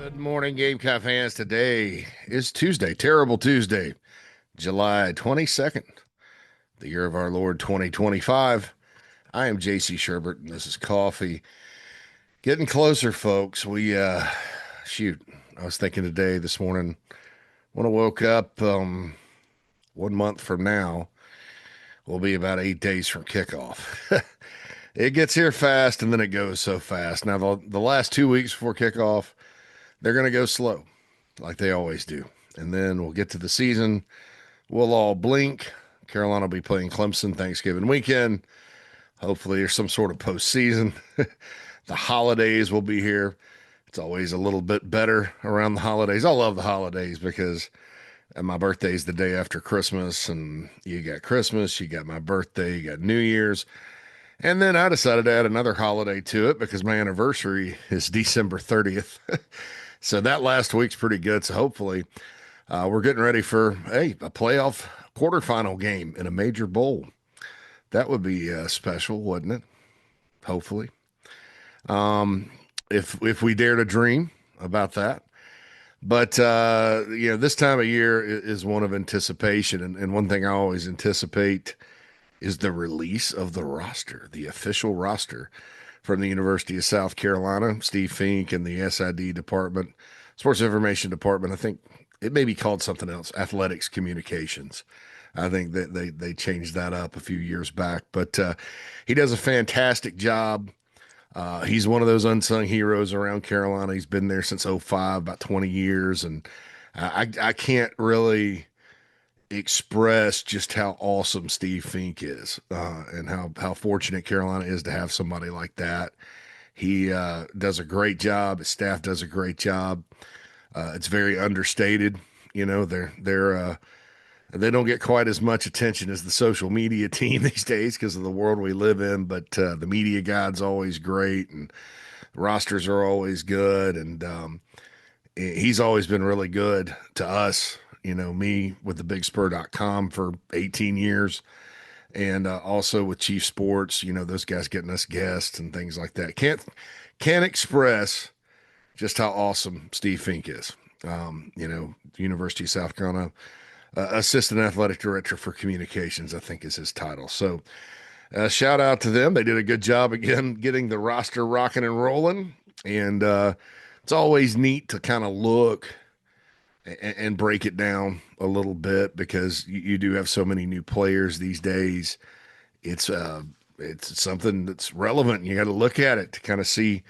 Good morning, Gamecock fans. Today is Tuesday, terrible Tuesday, July 22nd, the year of our Lord 2025. I am JC Shurburtt, and this is Coffee. Getting closer, folks. Shoot, I was thinking today, this morning, when I woke up 1 month from now, will be about 8 days from kickoff. It gets here fast, and then it goes so fast. Now, the last 2 weeks before kickoff, they're going to go slow, like they always do. And then we'll get to the season. We'll all blink. Carolina will be playing Clemson Thanksgiving weekend. Hopefully, there's some sort of postseason. The holidays will be here. It's always a little bit better around the holidays. I love the holidays because my birthday is the day after Christmas, and you got Christmas, you got my birthday, you got New Year's. And then I decided to add another holiday to it because my anniversary is December 30th. So that last week's pretty good. So hopefully we're getting ready for a playoff quarterfinal game in a major bowl. That would be special, wouldn't it? Hopefully, if we dare to dream about that. But this time of year is one of anticipation, and one thing I always anticipate is the release of the roster, the official roster from the University of South Carolina. Steve Fink and the SID department, Sports Information Department. I think it may be called something else, Athletics Communications. I think that they changed that up a few years back, but he does a fantastic job. He's one of those unsung heroes around Carolina. He's been there since '05, about 20 years, and I can't really express just how awesome Steve Fink is, and how fortunate Carolina is to have somebody like that. He does a great job. His staff does a great job. It's very understated. You know, they don't get quite as much attention as the social media team these days because of the world we live in. But the media guide's always great, and rosters are always good, and he's always been really good to us. You know, me with the bigspur.com for 18 years, and also with Chief Sports, you know, those guys getting us guests and things like that. Can't express just how awesome Steve Fink is. University of South Carolina Assistant Athletic Director for Communications, I think is his title. So shout out to them. They did a good job again getting the roster rocking and rolling. And it's always neat to kind of look and break it down a little bit because you do have so many new players these days. It's something that's relevant. You got to look at it to kind of see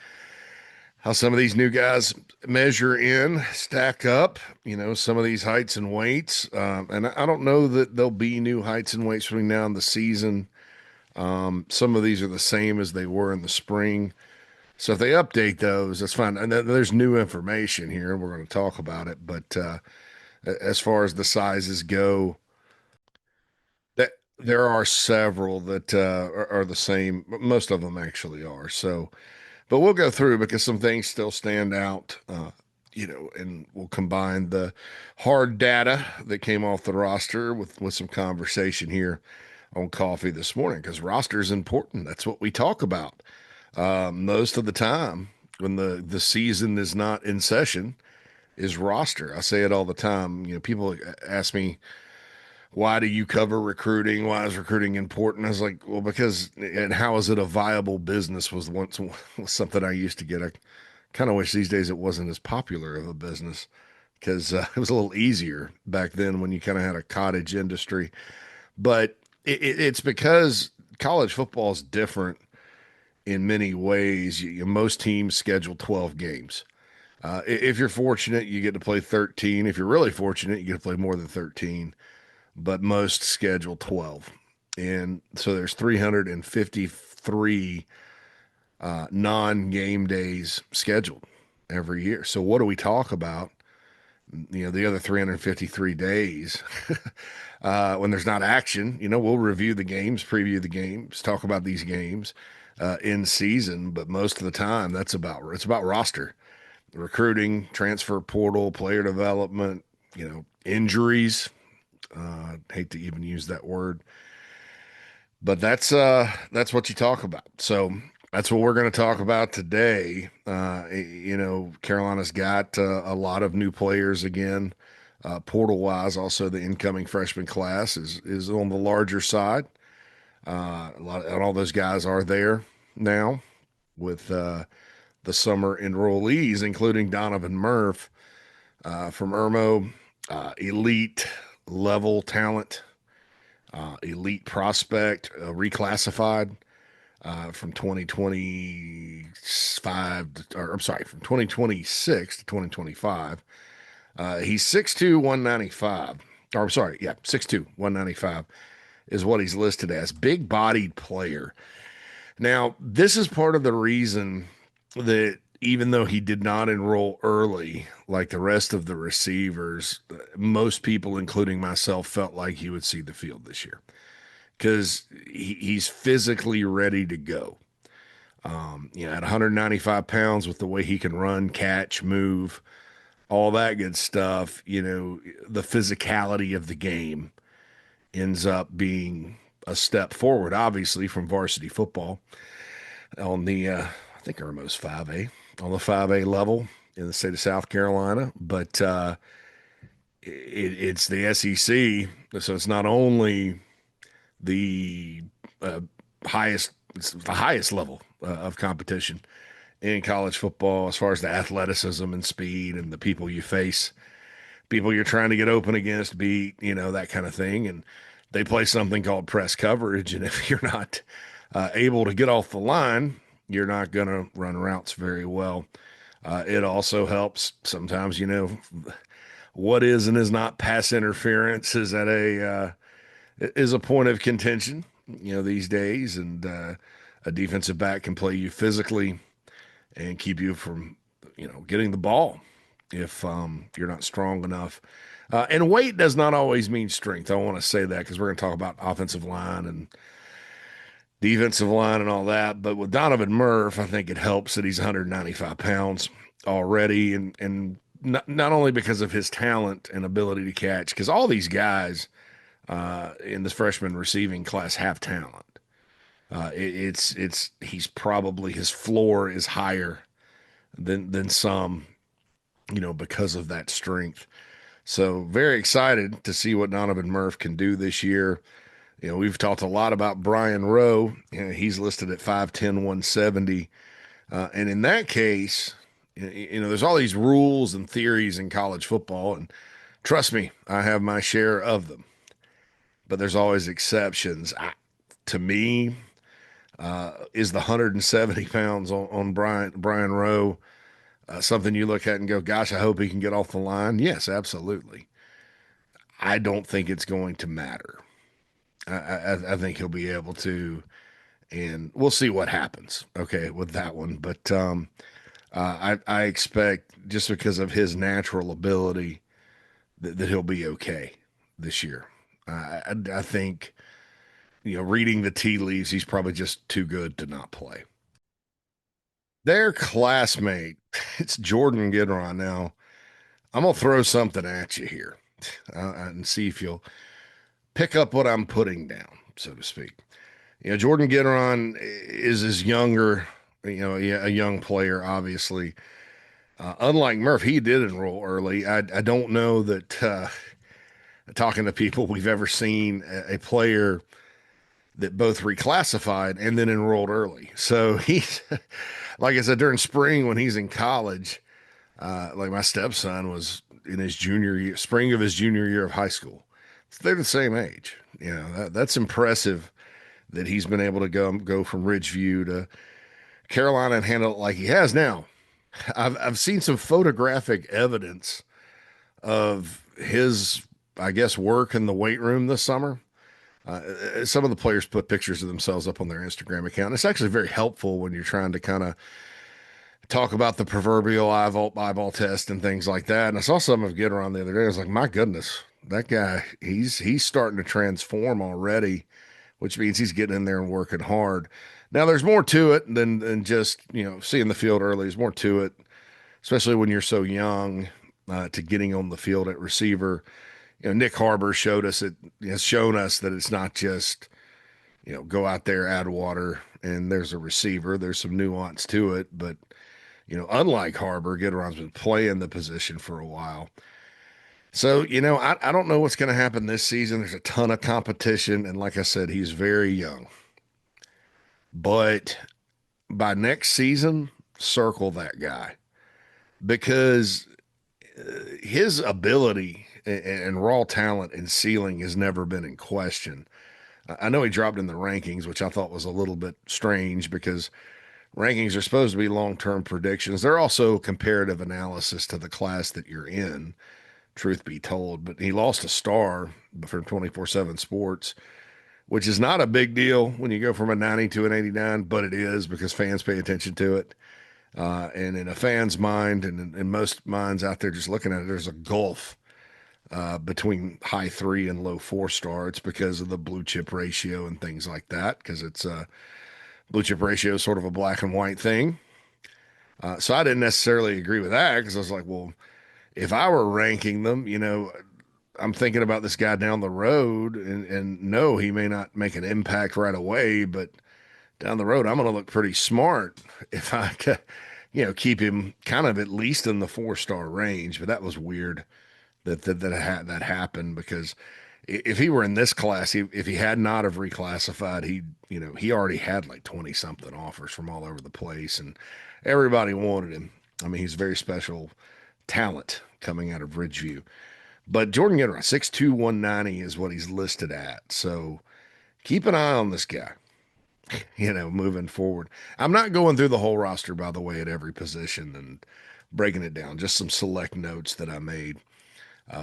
how some of these new guys measure in, stack up, you know, some of these heights and weights. And I don't know that there'll be new heights and weights between now and the season. Some of these are the same as they were in the spring. So if they update those, that's fine. And there's new information here, and we're going to talk about it. But as far as the sizes go, that there are several that are the same. Most of them actually are. So, but we'll go through because some things still stand out, and we'll combine the hard data that came off the roster with some conversation here on coffee this morning because roster is important. That's what we talk about most of the time when the season is not in session is roster. I say it all the time. You know, people ask me, why do you cover recruiting? Why is recruiting important? I was like, well, because, and how is it a viable business was once was something I used to get. I kind of wish these days it wasn't as popular of a business because it was a little easier back then when you kind of had a cottage industry. But it's because college football is different in many ways. Most teams schedule 12 games. If you're fortunate, you get to play 13. If you're really fortunate, you get to play more than 13. But most schedule 12. And so there's 353 non-game days scheduled every year. So what do we talk about? You know, the other 353 days when there's not action, you know, we'll review the games, preview the games, talk about these games in season. But most of the time it's about roster, recruiting, transfer portal, player development, you know, injuries. Hate to even use that word, but that's what you talk about. So That's what we're going to talk about today. Carolina's got a lot of new players again, portal wise. Also, the incoming freshman class is on the larger side. And all those guys are there now with the summer enrollees, including Donovan Murph from Irmo, elite level talent, elite prospect, reclassified from 2025, or I'm sorry, from 2026 to 2025. He's 6'2", 195. Or I'm sorry, yeah, 6'2", 195 is what he's listed as. Big bodied player. Now, this is part of the reason that even though he did not enroll early, like the rest of the receivers, most people, including myself, felt like he would see the field this year because he's physically ready to go. At 195 pounds, with the way he can run, catch, move, all that good stuff, the physicality of the game ends up being a step forward, obviously, from varsity football on the, I think Irmo's 5A, on the 5A level in the state of South Carolina. But it's the SEC, so it's not only the uh, it's the highest level of competition in college football as far as the athleticism and speed and the people you face, people you're trying to get open against, beat, that kind of thing. And they play something called press coverage. And if you're not able to get off the line, you're not going to run routes very well. It also helps sometimes, what is and is not pass interference is a point of contention, these days. And a defensive back can play you physically and keep you from, getting the ball if you're not strong enough. And weight does not always mean strength. I want to say that because we're going to talk about offensive line and defensive line and all that. But with Donovan Murph, I think it helps that he's 195 pounds already. And not only because of his talent and ability to catch, because all these guys in this freshman receiving class have talent. He's probably his floor is higher than some, because of that strength. So very excited to see what Donovan Murph can do this year. We've talked a lot about Brian Rowe. He's listed at 5'10", 170. And in that case, there's all these rules and theories in college football. And trust me, I have my share of them. But there's always exceptions. To me, is the 170 pounds on Brian Rowe something you look at and go, gosh, I hope he can get off the line? Yes, absolutely. I don't think it's going to matter. I think he'll be able to, and we'll see what happens. Okay, with that one, but I expect just because of his natural ability that he'll be okay this year. I think reading the tea leaves, he's probably just too good to not play. Their classmate, it's Jordan Gidron. Now, I'm gonna throw something at you here, and see if you'll pick up what I'm putting down, so to speak. Jordan Gidron is his younger, a young player, obviously. Unlike Murph, he did enroll early. I don't know that talking to people we've ever seen a player that both reclassified and then enrolled early. So he's, like I said, during spring when he's in college, like my stepson was in his junior year, spring of his junior year of high school. So they're the same age. That's impressive that he's been able to go from Ridgeview to Carolina and handle it like he has. Now, I've seen some photographic evidence of his, I guess, work in the weight room this summer. Some of the players put pictures of themselves up on their Instagram account. It's actually very helpful when you're trying to kind of talk about the proverbial eyeball test and things like that. And I saw some of Gidron the other day. I was like, my goodness, that guy, he's starting to transform already, which means he's getting in there and working hard. Now, there's more to it than just, seeing the field early. There's more to it, especially when you're so young, to getting on the field at receiver. Nick Harbor has shown us that it's not just, go out there, add water, and there's a receiver. There's some nuance to it, but unlike Harbor, Gidron's been playing the position for a while. So, I don't know what's going to happen this season. There's a ton of competition, and like I said, he's very young. But by next season, circle that guy because his ability and raw talent and ceiling has never been in question. I know he dropped in the rankings, which I thought was a little bit strange because rankings are supposed to be long-term predictions. They're also comparative analysis to the class that you're in, truth be told. But he lost a star from 24/7 Sports, which is not a big deal when you go from a 90 to an 89, but it is because fans pay attention to it. And in a fan's mind and in most minds out there just looking at it, there's a gulf between high three and low four star. It's because of the blue chip ratio and things like that, because it's blue chip ratio is sort of a black and white thing. So I didn't necessarily agree with that because I was like, well, if I were ranking them, I'm thinking about this guy down the road, and no, he may not make an impact right away, but down the road, I'm going to look pretty smart if I, keep him kind of at least in the 4-star range. But that was weird that happened because if he were in this class, if he had not have reclassified, he already had like 20 something offers from all over the place, and everybody wanted him. I mean, he's a very special talent coming out of Ridgeview. But Jordan Gidron, 6'2", 190 is what he's listed at. So keep an eye on this guy, moving forward. I'm not going through the whole roster, by the way, at every position and breaking it down, just some select notes that I made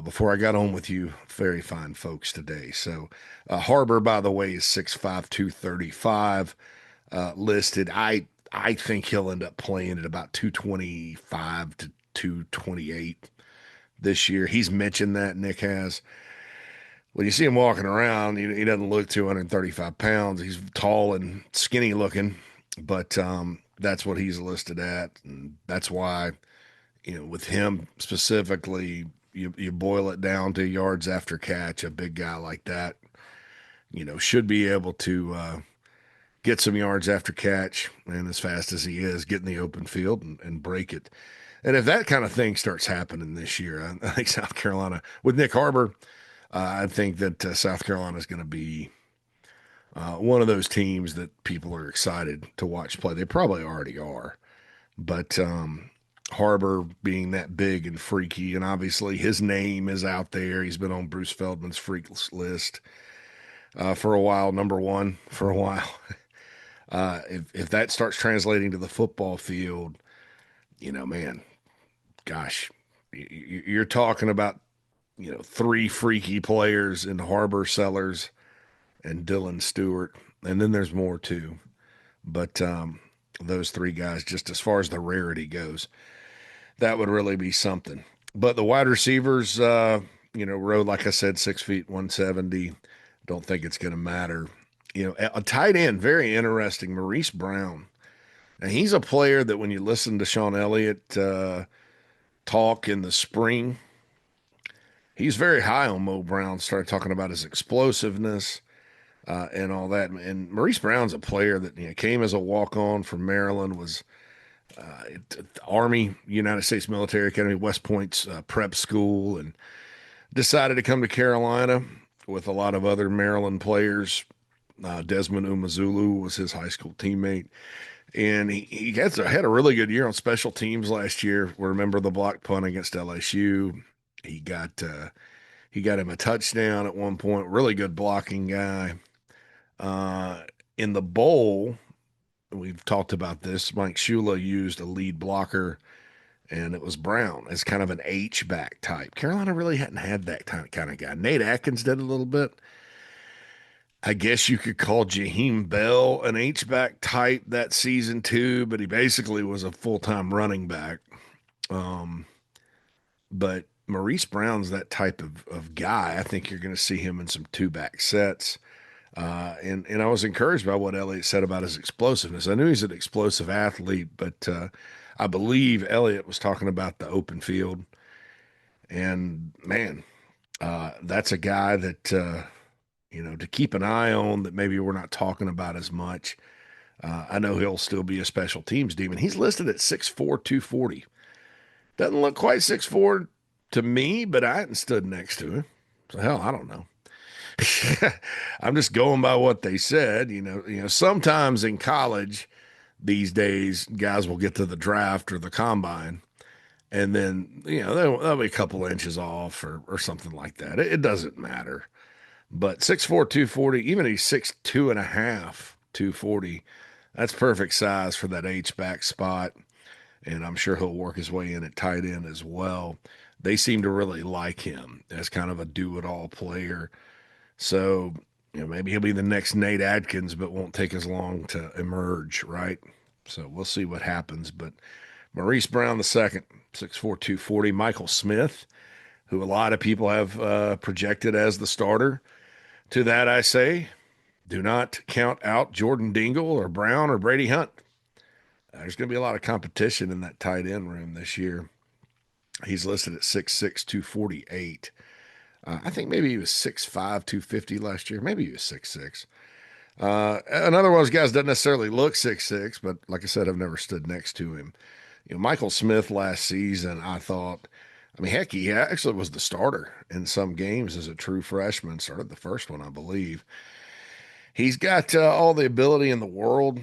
before I got on with you very fine folks today. So Harbor, by the way, is 6'5", 235 listed. I think he'll end up playing at about 225 to 228 this year. He's mentioned that, Nick has. When you see him walking around, he doesn't look 235 pounds. He's tall and skinny looking, but that's what he's listed at. And that's why, with him specifically, you boil it down to yards after catch. A big guy like that, should be able to get some yards after catch, and as fast as he is, get in the open field and break it. And if that kind of thing starts happening this year, I think South Carolina, with Nick Harbor, I think that South Carolina is going to be one of those teams that people are excited to watch play. They probably already are, but Harbor being that big and freaky, and obviously his name is out there. He's been on Bruce Feldman's freak list for a while, number one for a while. If that starts translating to the football field, man, gosh, you're talking about, three freaky players in Harbor, Sellers, and Dylan Stewart. And then there's more too. But those three guys, just as far as the rarity goes, that would really be something. But the wide receivers, Road, like I said, 6 feet, 170. Don't think it's going to matter. A tight end, very interesting, Maurice Brown. And he's a player that when you listen to Sean Elliott talk in the spring, he's very high on Mo Brown, started talking about his explosiveness and all that. And Maurice Brown's a player that came as a walk-on from Maryland, was Army, United States Military Academy, West Point's prep school, and decided to come to Carolina with a lot of other Maryland players. Desmond Umazulu was his high school teammate. And he had a really good year on special teams last year. Remember the block punt against LSU? He got him a touchdown at one point. Really good blocking guy. In the bowl, we've talked about this. Mike Shula used a lead blocker, and it was Brown as kind of an H-back type. Carolina really hadn't had that kind of guy. Nate Atkins did a little bit. I guess you could call Jaheim Bell an H-back type that season too, but he basically was a full-time running back. But Maurice Brown's that type of guy. I think you're going to see him in some two-back sets. And I was encouraged by what Elliott said about his explosiveness. I knew he's an explosive athlete, but I believe Elliott was talking about the open field. And, man, that's a guy that to keep an eye on that maybe we're not talking about as much. I know he'll still be a special teams demon. He's listed at 6'4", 240. Doesn't look quite 6'4" to me, but I hadn't stood next to him. So hell, I don't know. I'm just going by what they said. Sometimes in college these days, guys will get to the draft or the combine, and then they'll be a couple inches off or something like that. It doesn't matter. But 6'4", 240, even he's 6'2" and a half, 240. That's perfect size for that H-back spot. And I'm sure he'll work his way in at tight end as well. They seem to really like him as kind of a do-it-all player. So, maybe he'll be the next Nate Adkins, but won't take as long to emerge, right? So we'll see what happens. But Maurice Brown the second, 6'4", 240. Michael Smith, who a lot of people have projected as the starter. To that I say, do not count out Jordan Dingle or Brown or Brady Hunt. There's going to be a lot of competition in that tight end room this year. He's listed at 6'6", 248. I think maybe he was 6'5", 250 last year. Maybe he was 6'6". Another one of those guys doesn't necessarily look 6'6", but like I said, I've never stood next to him. Michael Smith last season, I thought, heck, he actually was the starter in some games as a true freshman. Started the first one, I believe. He's got all the ability in the world.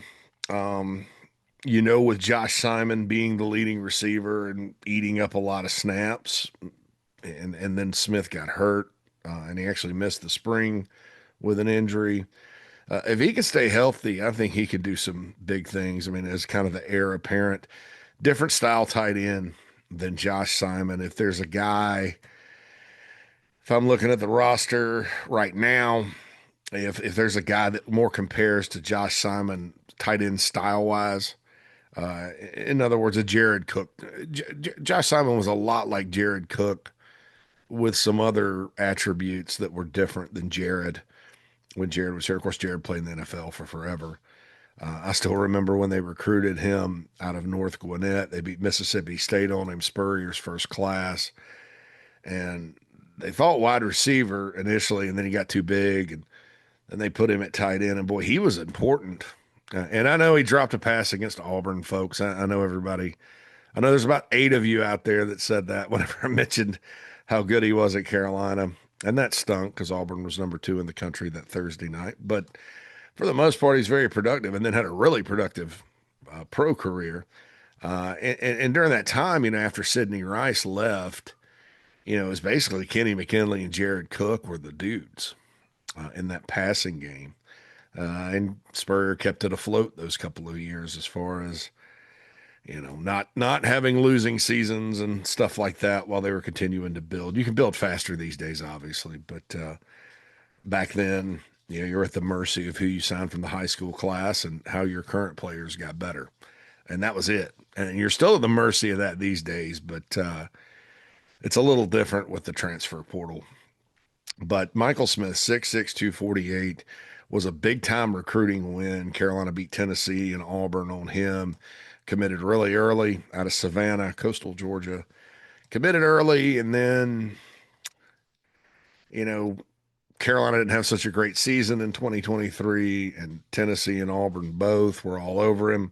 With Josh Simon being the leading receiver and eating up a lot of snaps, and then Smith got hurt, and he actually missed the spring with an injury. If he can stay healthy, I think he could do some big things. As kind of the heir apparent, different style tight end than Josh Simon. If there's a guy, if I'm looking at the roster right now, if there's a guy that more compares to Josh Simon tight end style wise, in other words, a Jared Cook. Josh Simon was a lot like Jared Cook with some other attributes that were different than Jared when Jared was here. Of course, Jared played in the NFL for forever. I still remember when they recruited him out of North Gwinnett. They beat Mississippi State on him, Spurrier's first class. And they thought wide receiver initially, and then he got too big, and they put him at tight end. And boy, he was important. And I know he dropped a pass against Auburn, folks. I know everybody. I know there's about 8 of you out there that said that whenever I mentioned how good he was at Carolina. And that stunk because Auburn was number 2 in the country that Thursday night. But for the most part, he's very productive and then had a really productive pro career. And during that time, after Sidney Rice left, it was basically Kenny McKinley and Jared Cook were the dudes in that passing game. And Spurrier kept it afloat those couple of years as far as, not having losing seasons and stuff like that while they were continuing to build. You can build faster these days, obviously, but back then, you're at the mercy of who you signed from the high school class and how your current players got better. And that was it. And you're still at the mercy of that these days, but it's a little different with the transfer portal. But Michael Smith, 6'6", 248, was a big-time recruiting win. Carolina beat Tennessee and Auburn on him. Committed really early out of Savannah, coastal Georgia. Committed early, and then, Carolina didn't have such a great season in 2023, and Tennessee and Auburn both were all over him.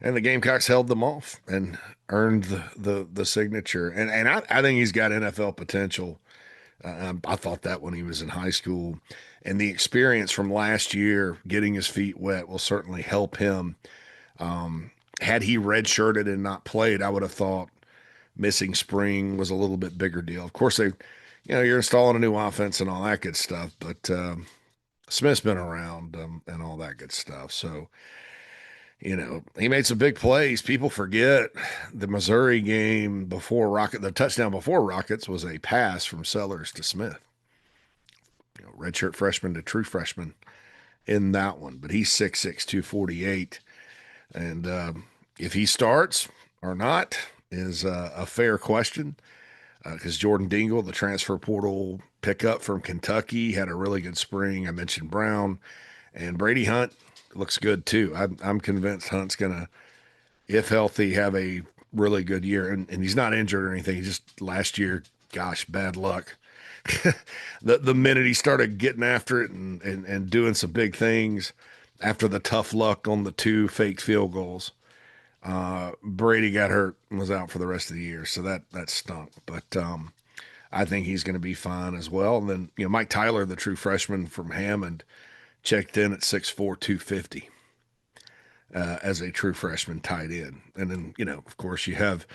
And the Gamecocks held them off and earned the signature. And I think he's got NFL potential. I thought that when he was in high school. And the experience from last year, getting his feet wet, will certainly help him. Had he redshirted and not played, I would have thought missing spring was a little bit bigger deal. Of course, you're installing a new offense and all that good stuff, but Smith's been around and all that good stuff. So, he made some big plays. People forget the Missouri game before the touchdown before Rockets was a pass from Sellers to Smith. Redshirt freshman to true freshman in that one. But he's 6'6", 248. And if he starts or not is a fair question because Jordan Dingle, the transfer portal pickup from Kentucky, had a really good spring. I mentioned Brown. And Brady Hunt looks good too. I'm convinced Hunt's going to, if healthy, have a really good year. And he's not injured or anything. He just last year, gosh, bad luck. The minute he started getting after it and doing some big things, after the tough luck on the two fake field goals. Brady got hurt and was out for the rest of the year, so that stunk. But I think he's going to be fine as well. And then Mike Tyler, the true freshman from Hammond, checked in at 6'4", 250 as a true freshman tight end. And then of course you have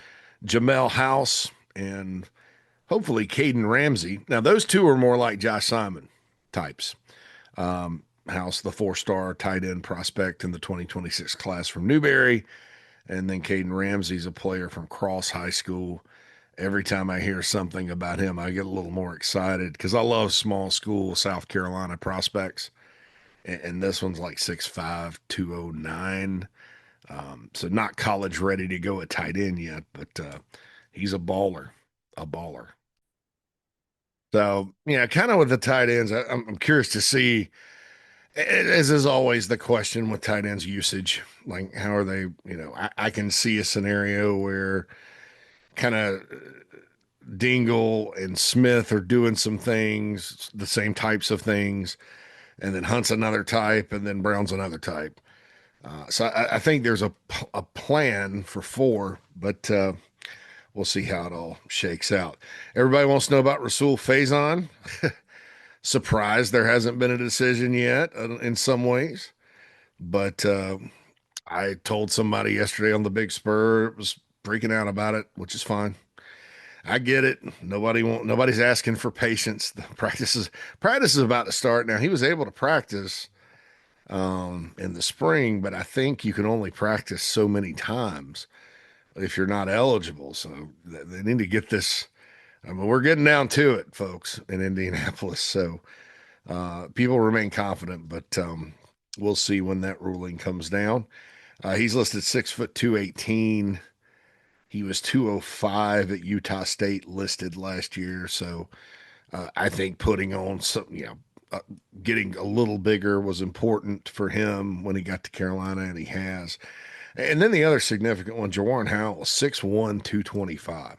Jamel House and hopefully Caden Ramsey. Now those two are more like Josh Simon types. House, the four-star tight end prospect in the 2026 class from Newberry. And then Caden Ramsey's a player from Cross High School. Every time I hear something about him, I get a little more excited because I love small school South Carolina prospects. And this one's like 6'5", 209. So not college ready to go at tight end yet, but he's a baller, a baller. So, kind of with the tight ends, I'm curious to see, as is always the question with tight ends usage, like how are they, I can see a scenario where kind of Dingle and Smith are doing some things, the same types of things, and then Hunt's another type, and then Brown's another type. So I think there's a plan for four, but we'll see how it all shakes out. Everybody wants to know about Rasul Faison. Surprised there hasn't been a decision yet in some ways, but I told somebody yesterday on the Big Spur was freaking out about it, which is fine. I get it. Nobody's asking for patience. The practice is about to start now. He was able to practice in the spring, but I think you can only practice so many times if you're not eligible. So they need to get this. I mean, we're getting down to it, folks, in Indianapolis. So people remain confident, but we'll see when that ruling comes down. He's listed 6'2", 218. He was 205 at Utah State listed last year. So I think putting on some, getting a little bigger was important for him when he got to Carolina, and he has. And then the other significant one, Jawan Howell, 6'1", 225.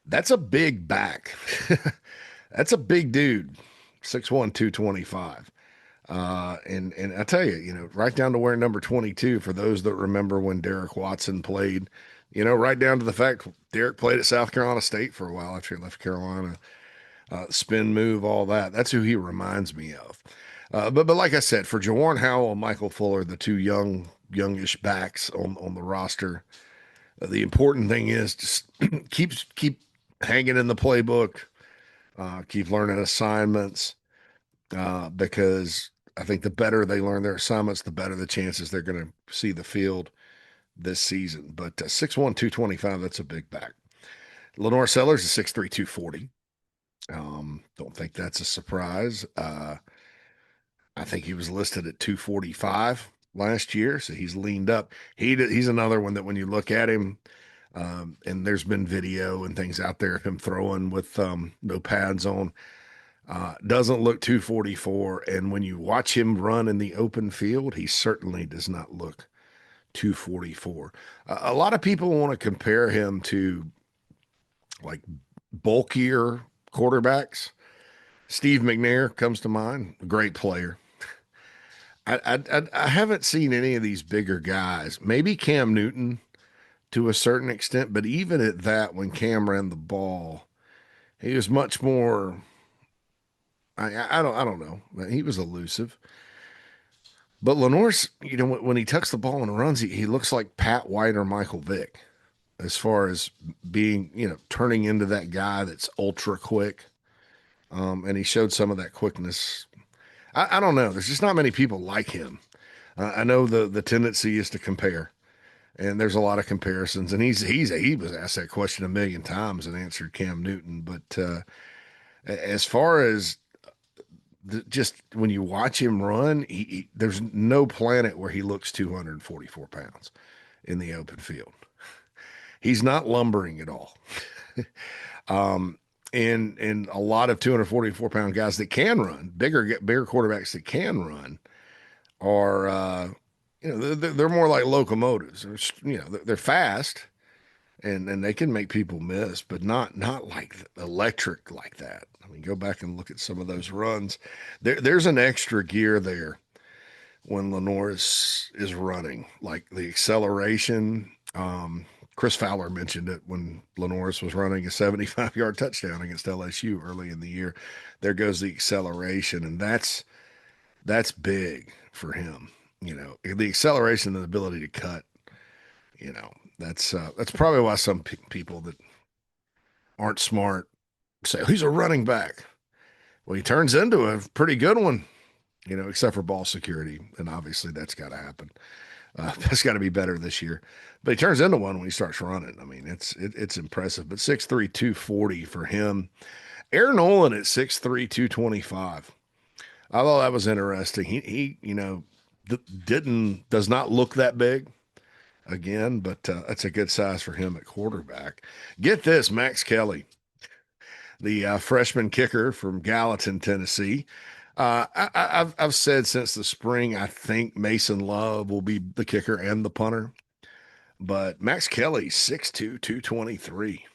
That's a big back. That's a big dude, 6'1", 225. And I tell you, right down to wearing number 22 for those that remember when Derek Watson played, right down to the fact Derek played at South Carolina State for a while after he left Carolina. Spin move, all that. That's who he reminds me of. But like I said, for Jawan Howell and Michael Fuller, the two youngish backs on the roster, the important thing is just keep hanging in the playbook, keep learning assignments, because I think the better they learn their assignments, the better the chances they're going to see the field this season. But 6'1", 225, that's a big back. Lenore Sellers is 6'3", 240. Don't think that's a surprise. I think he was listed at 245 last year, so he's leaned up. He's another one that when you look at him, and there's been video and things out there of him throwing with no pads on, doesn't look 244. And when you watch him run in the open field, he certainly does not look 244. A lot of people want to compare him to like bulkier quarterbacks. Steve McNair comes to mind, a great player. I haven't seen any of these bigger guys. Maybe Cam Newton to a certain extent, but even at that, when Cam ran the ball, he was much more. I don't know. He was elusive. But Lenore's, when he tucks the ball and runs, he looks like Pat White or Michael Vick as far as being, turning into that guy that's ultra quick. And he showed some of that quickness. I don't know. There's just not many people like him. I know the tendency is to compare, and there's a lot of comparisons. And he was asked that question a million times and answered Cam Newton. But as far as just when you watch him run, there's no planet where he looks 244 pounds in the open field. He's not lumbering at all. And a lot of 244-pound guys that can run, bigger quarterbacks that can run, are they're more like locomotives. They're fast, and they can make people miss, but not like electric like that. I mean, go back and look at some of those runs. There's an extra gear there when Lenore is running, like the acceleration. Chris Fowler mentioned it when Lenore's was running a 75-yard touchdown against LSU early in the year. There goes the acceleration, and that's big for him. The acceleration and the ability to cut. That's probably why some people that aren't smart say, "Oh, he's a running back." Well, he turns into a pretty good one, except for ball security, and obviously that's got to happen. That's got to be better this year. But he turns into one when he starts running. I mean, it's impressive. But 6'3", 240 for him. Aaron Nolan at 6'3", 225. I thought that was interesting. He does not look that big again, but that's a good size for him at quarterback. Get this, Max Kelly, the freshman kicker from Gallatin, Tennessee. I've said since the spring, I think Mason Love will be the kicker and the punter. But Max Kelly, 6'2", 223.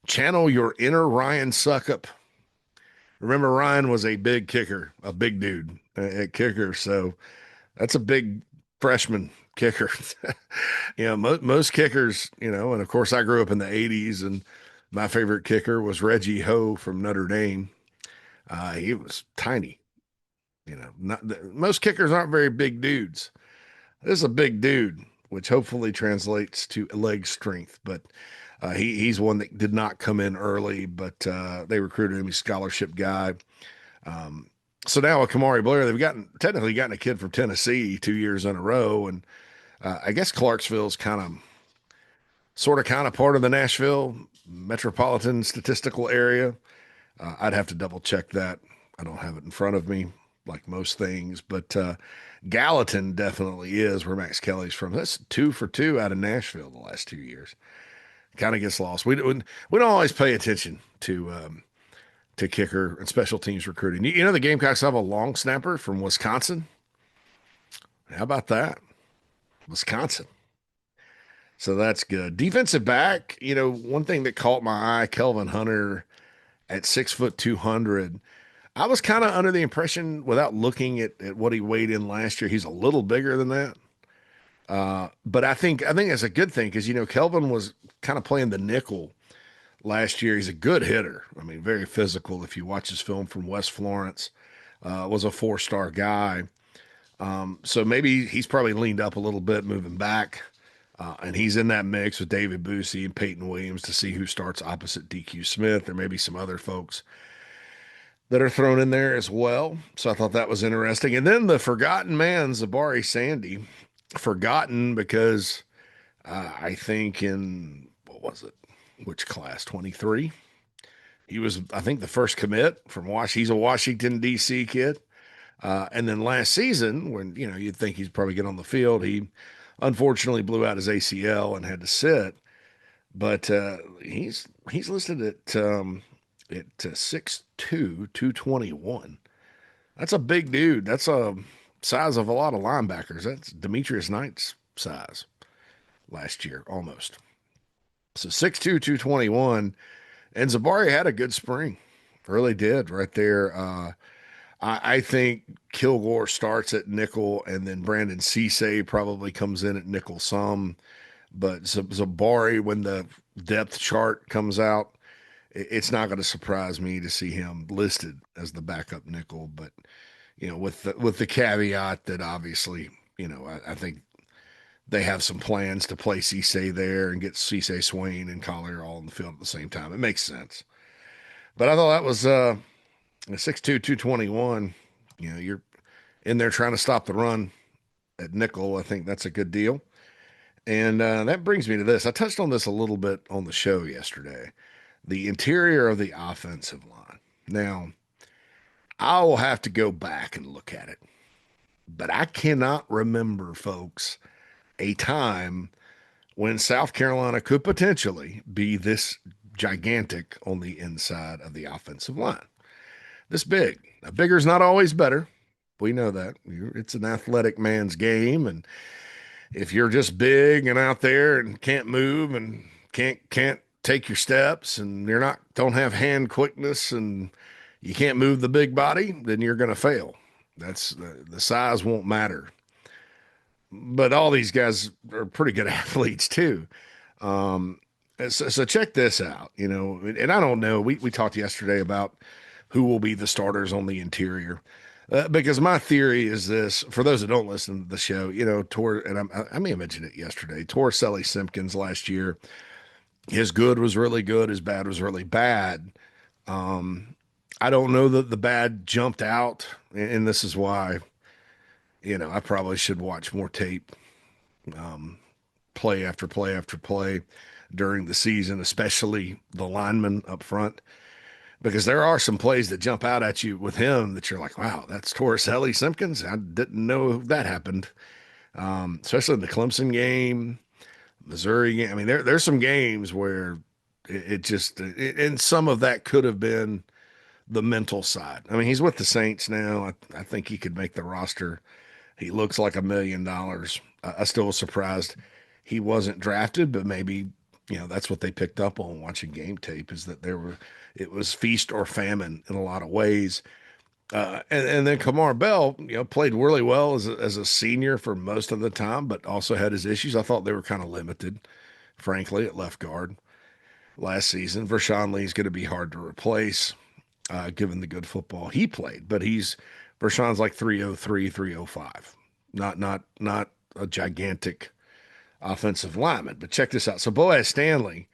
Channel your inner Ryan Suckup. Remember, Ryan was a big kicker, a big dude at kicker. So that's a big freshman kicker. Most kickers, and of course, I grew up in the 80s, and my favorite kicker was Reggie Ho from Notre Dame. He was tiny. Most kickers aren't very big dudes. This is a big dude, which hopefully translates to leg strength. But he's one that did not come in early, but they recruited him. He's a scholarship guy. So now with Kamari Blair, they've technically gotten a kid from Tennessee 2 years in a row, and I guess Clarksville's kind of part of the Nashville metropolitan statistical area. I'd have to double check that. I don't have it in front of me, like most things, but Gallatin definitely is where Max Kelly's from. That's 2 for 2 out of Nashville the last 2 years. Kind of gets lost. We don't always pay attention to kicker and special teams recruiting. The Gamecocks have a long snapper from Wisconsin. How about that? Wisconsin. So that's good. Defensive back, one thing that caught my eye, Kelvin Hunter at 6 foot 200. I was kind of under the impression, without looking at what he weighed in last year, he's a little bigger than that. But I think that's a good thing because Kelvin was kind of playing the nickel last year. He's a good hitter. I mean, very physical. If you watch his film from West Florence, was a 4-star guy. So maybe he's probably leaned up a little bit moving back. And he's in that mix with David Boosie and Peyton Williams to see who starts opposite DQ Smith. There may be some other folks that are thrown in there as well. So I thought that was interesting. And then the forgotten man, Zabari Sandy, forgotten because I think in, what was it? Which class? 23. He was, I think, the first commit from He's a Washington, D.C. kid. And then last season, when, you'd think he'd probably get on the field, he unfortunately blew out his ACL and had to sit. But he's listed at 6'2", 221. That's a big dude. That's a size of a lot of linebackers. That's Demetrius Knight's size last year, almost. So 6'2", 221. And Zabari had a good spring. Really did right there. I think Kilgore starts at nickel, and then Brandon Cisse probably comes in at nickel some. But Zabari, when the depth chart comes out, it's not going to surprise me to see him listed as the backup nickel. But with the caveat that obviously, I think they have some plans to play Cisse there and get Cisse, Swain, and Collier all in the field at the same time. It makes sense. But I thought that was a 6'2", 221. You're in there trying to stop the run at nickel. I think that's a good deal. And that brings me to this. I touched on this a little bit on the show yesterday. The interior of the offensive line. Now, I will have to go back and look at it. But I cannot remember, folks, a time when South Carolina could potentially be this gigantic on the inside of the offensive line. This big. Now, bigger is not always better. We know that. It's an athletic man's game, and if you're just big and out there and can't move and can't take your steps and don't have hand quickness and you can't move the big body, then you're going to fail. That's the size won't matter. But all these guys are pretty good athletes too. Um, so check this out, and I don't know. We talked yesterday about who will be the starters on the interior. Because my theory is this: for those that don't listen to the show, I may have mentioned it yesterday. Torricelli Simpkins last year, his good was really good, his bad was really bad. Um, I don't know that the bad jumped out, and this is why I probably should watch more tape, um, play after play after play during the season, especially the linemen up front, because there are some plays that jump out at you with him that you're like, wow, that's Torricelli Simpkins. I didn't know that happened. Especially in the Clemson game, Missouri game. I mean, there's some games where and some of that could have been the mental side. I mean, he's with the Saints now. I think he could make the roster. He looks like $1 million. I still was surprised he wasn't drafted, but maybe that's what they picked up on watching game tape is that it was feast or famine in a lot of ways. And then Kamar Bell, played really well as a senior for most of the time, but also had his issues. I thought they were kind of limited, frankly, at left guard last season. Vershawn Lee's going to be hard to replace, given the good football he played. But Vershawn's like 303, 305, not a gigantic offensive lineman. But check this out. So Boaz Stanley,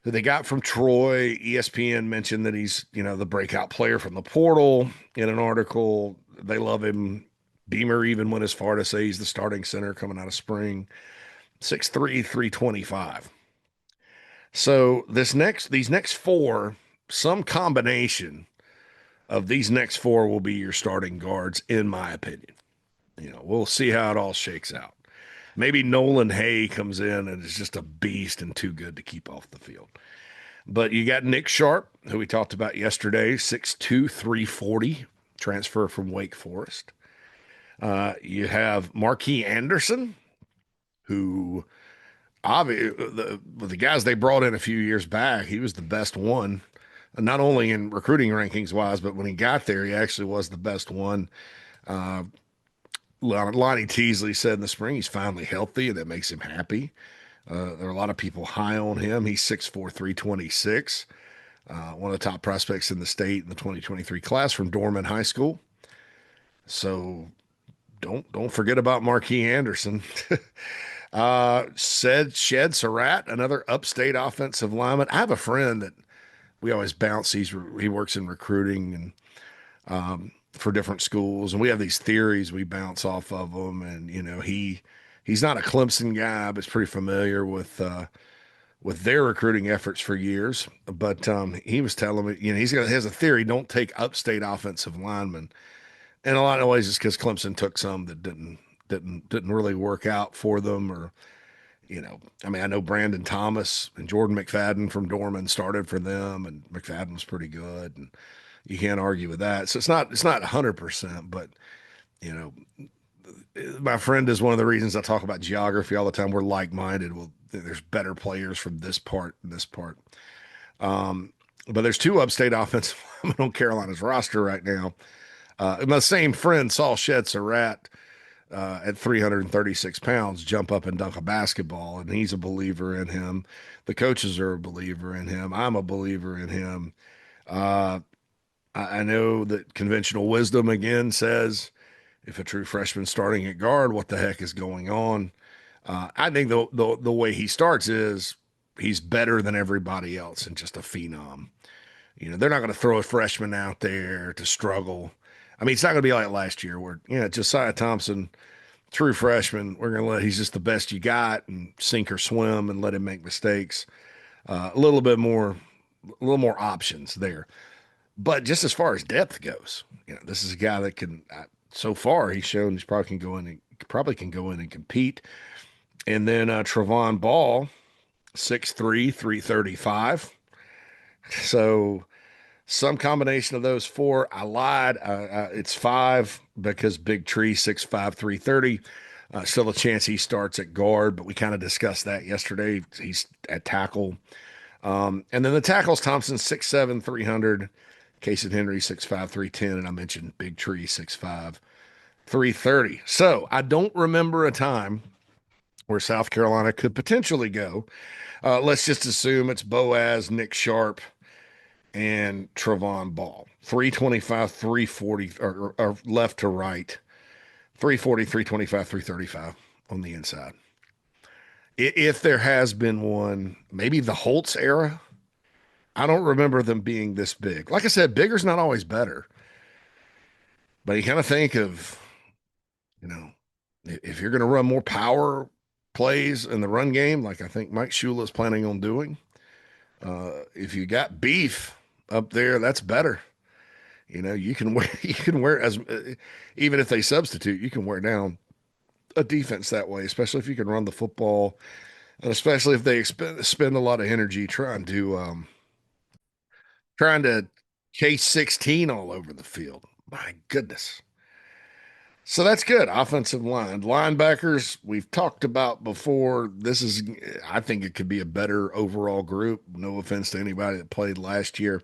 who they got from Troy, ESPN mentioned that he's, the breakout player from the portal in an article. They love him. Beamer even went as far to say he's the starting center coming out of spring. 6'3", 325. So these next four, some combination of these next four will be your starting guards, in my opinion. We'll see how it all shakes out. Maybe Nolan Hay comes in and is just a beast and too good to keep off the field. But you got Nick Sharp, who we talked about yesterday, 6'2", 340, transfer from Wake Forest. You have Marquis Anderson, who the guys they brought in a few years back, he was the best one, not only in recruiting rankings wise, but when he got there, he actually was the best one. Lonnie Teasley said in the spring he's finally healthy, and that makes him happy. There are a lot of people high on him. He's 6'4", 326, one of the top prospects in the state in the 2023 class from Dorman High School. So don't forget about Marquis Anderson. Shed Surratt, another upstate offensive lineman. I have a friend that we always bounce. He works in recruiting and for different schools, and we have these theories we bounce off of him. And he's not a Clemson guy, but is pretty familiar with their recruiting efforts for years. But he was telling me, he has a theory: don't take upstate offensive linemen. In a lot of ways, it's because Clemson took some that didn't really work out for them, or I mean, I know Brandon Thomas and Jordan McFadden from Dorman started for them, and McFadden was pretty good, and you can't argue with that. So it's not 100%, but you know, my friend is one of the reasons I talk about geography all the time. We're like-minded. Well, there's better players from this part and this part. But there's two upstate offensive linemen on Carolina's roster right now. My same friend saw Shed Surratt at 336 pounds jump up and dunk a basketball, and he's a believer in him. The coaches are a believer in him. I'm a believer in him. I know that conventional wisdom again says if a true freshman starting at guard, what the heck is going on? I think the way he starts is he's better than everybody else and just a phenom. They're not going to throw a freshman out there to struggle. I mean, it's not going to be like last year where, Josiah Thompson, true freshman, he's just the best you got and sink or swim and let him make mistakes. A little more options there. But just as far as depth goes, this is a guy that can, so far he's shown he probably can go in and compete. And then Trevon Ball, 6'3", 335. So some combination of those four. I lied. It's five because Big Tree, 6'5", 330. Still a chance he starts at guard, but we kind of discussed that yesterday. He's at tackle. And then the tackles, Thompson, 6'7", 300. Casey Henry, 6'5", 310, and I mentioned Big Tree, 6'5", 330. So I don't remember a time where South Carolina could potentially go. Let's just assume it's Boaz, Nick Sharp, and Trevon Ball. 325, 340, or left to right. 340, 325, 335 on the inside. If there has been one, maybe the Holtz era. I don't remember them being this big. Like I said, bigger's not always better. But you kind of think of, you know, if you're going to run more power plays in the run game, like I think Mike Shula is planning on doing, if you got beef up there, that's better. You can wear you can wear as even if they substitute, you can wear down a defense that way, especially if you can run the football, and especially if they spend a lot of energy trying to chase 16 all over the field. My goodness. So that's good. Offensive line. Linebackers, we've talked about before. I think it could be a better overall group. No offense to anybody that played last year.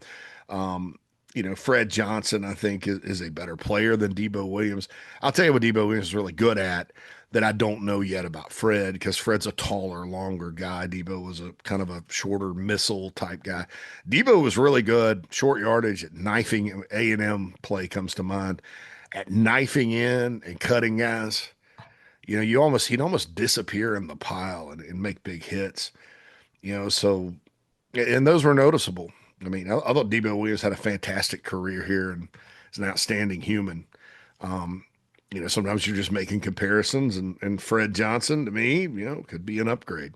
Um, Fred Johnson, I think, is a better player than Debo Williams. I'll tell you what Debo Williams is really good at that I don't know yet about Fred, because Fred's a taller, longer guy. Debo was a kind of a shorter missile type guy. Debo was really good, short yardage at knifing. A&M play comes to mind at knifing in and cutting guys. He'd almost disappear in the pile and make big hits. So and those were noticeable. I mean, I thought Debo Williams had a fantastic career here and is an outstanding human. Um, Sometimes you're just making comparisons, and Fred Johnson to me, could be an upgrade.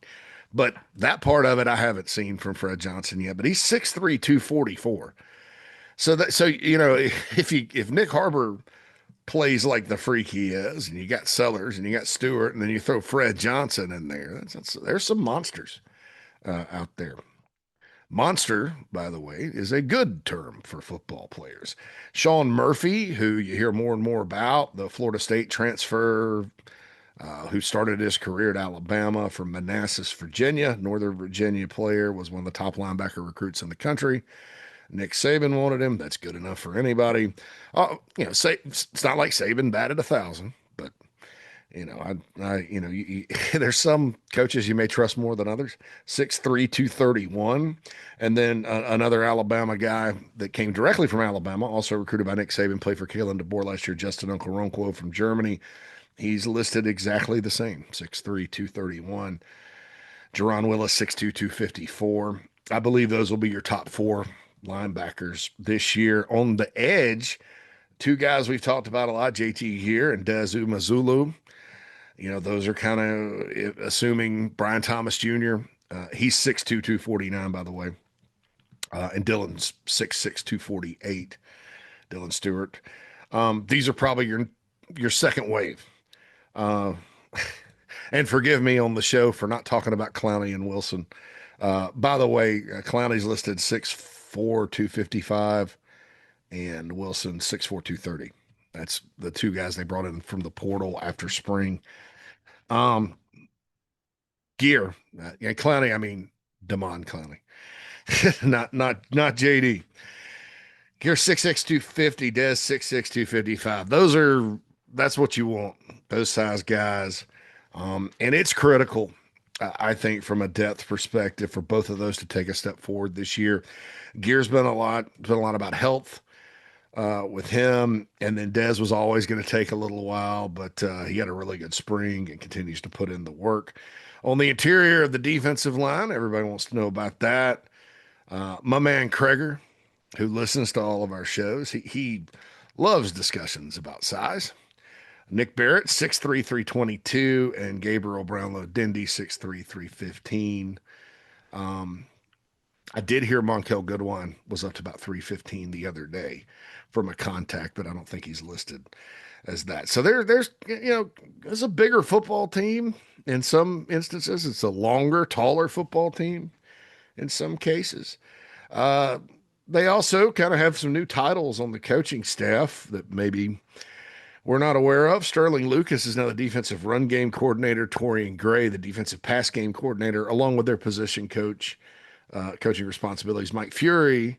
But that part of it I haven't seen from Fred Johnson yet. But he's 6'3", 244. If Nick Harbor plays like the freak he is, and you got Sellers and you got Stewart, and then you throw Fred Johnson in there, there's some monsters out there. Monster, by the way, is a good term for football players. Sean Murphy, who you hear more and more about, the Florida State transfer, who started his career at Alabama from Manassas, Virginia, Northern Virginia player, was one of the top linebacker recruits in the country. Nick Saban wanted him. That's good enough for anybody. It's not like Saban batted 1,000, but there's some coaches you may trust more than others. 6'3", 231. And then another Alabama guy that came directly from Alabama, also recruited by Nick Saban, played for Kalen DeBoer last year, Justin Okoronkwo from Germany. He's listed exactly the same, 6'3", 231. Jerron Willis, 6'2", 254. I believe those will be your top four linebackers this year. On the edge, two guys we've talked about a lot, JT here and Dazu Mazulu. Those are kind of assuming Brian Thomas Jr. He's 6'2", 249, by the way. And Dylan's 6'6", 248. Dylan Stewart. These are probably your second wave. And forgive me on the show for not talking about Clowney and Wilson. By the way, Clowney's listed 6'4", 255, and Wilson 6'4", 230. That's the two guys they brought in from the portal after spring. Gear, Clowney. I mean, Damon Clowney, not JD. Gear 6'6", 250. Des 6'6", 255. That's what you want. Those size guys, and it's critical. I think from a depth perspective for both of those to take a step forward this year. Gear's been a lot about health with him, and then Dez was always going to take a little while, but he had a really good spring and continues to put in the work. On the interior of the defensive line, everybody wants to know about that. My man Kreger, who listens to all of our shows, he loves discussions about size. Nick Barrett, 6'3", 322, and Gabriel Brownlow Dindy, 6'3", 315. I did hear Monkel Goodwine was up to about 315 the other day from a contact, but I don't think he's listed as that. So there's a bigger football team in some instances. It's a longer, taller football team in some cases. They also kind of have some new titles on the coaching staff that maybe we're not aware of. Sterling Lucas is now the defensive run game coordinator. Torian Gray, the defensive pass game coordinator, along with their position coach, coaching responsibilities. Mike Fury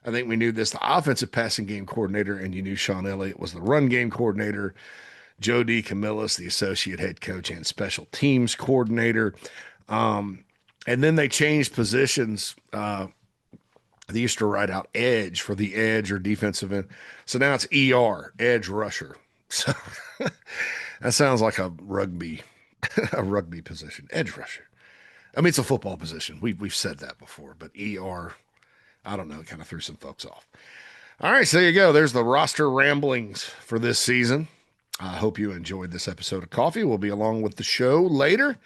I think we knew this, the offensive passing game coordinator, and you knew Sean Elliott was the run game coordinator. Joe D. Camillus, the associate head coach and special teams coordinator. Um, and then they changed positions. They used to write out edge for the edge or defensive end. So now it's ER, edge rusher. So that sounds like a rugby, a rugby position, edge rusher. I mean, it's a football position. We've said that before, but ER, I don't know, it kind of threw some folks off. All right, so there you go. There's the roster ramblings for this season. I hope you enjoyed this episode of Coffee. We'll be along with the show later.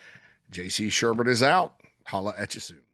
JC Shurburtt is out. Holla at you soon.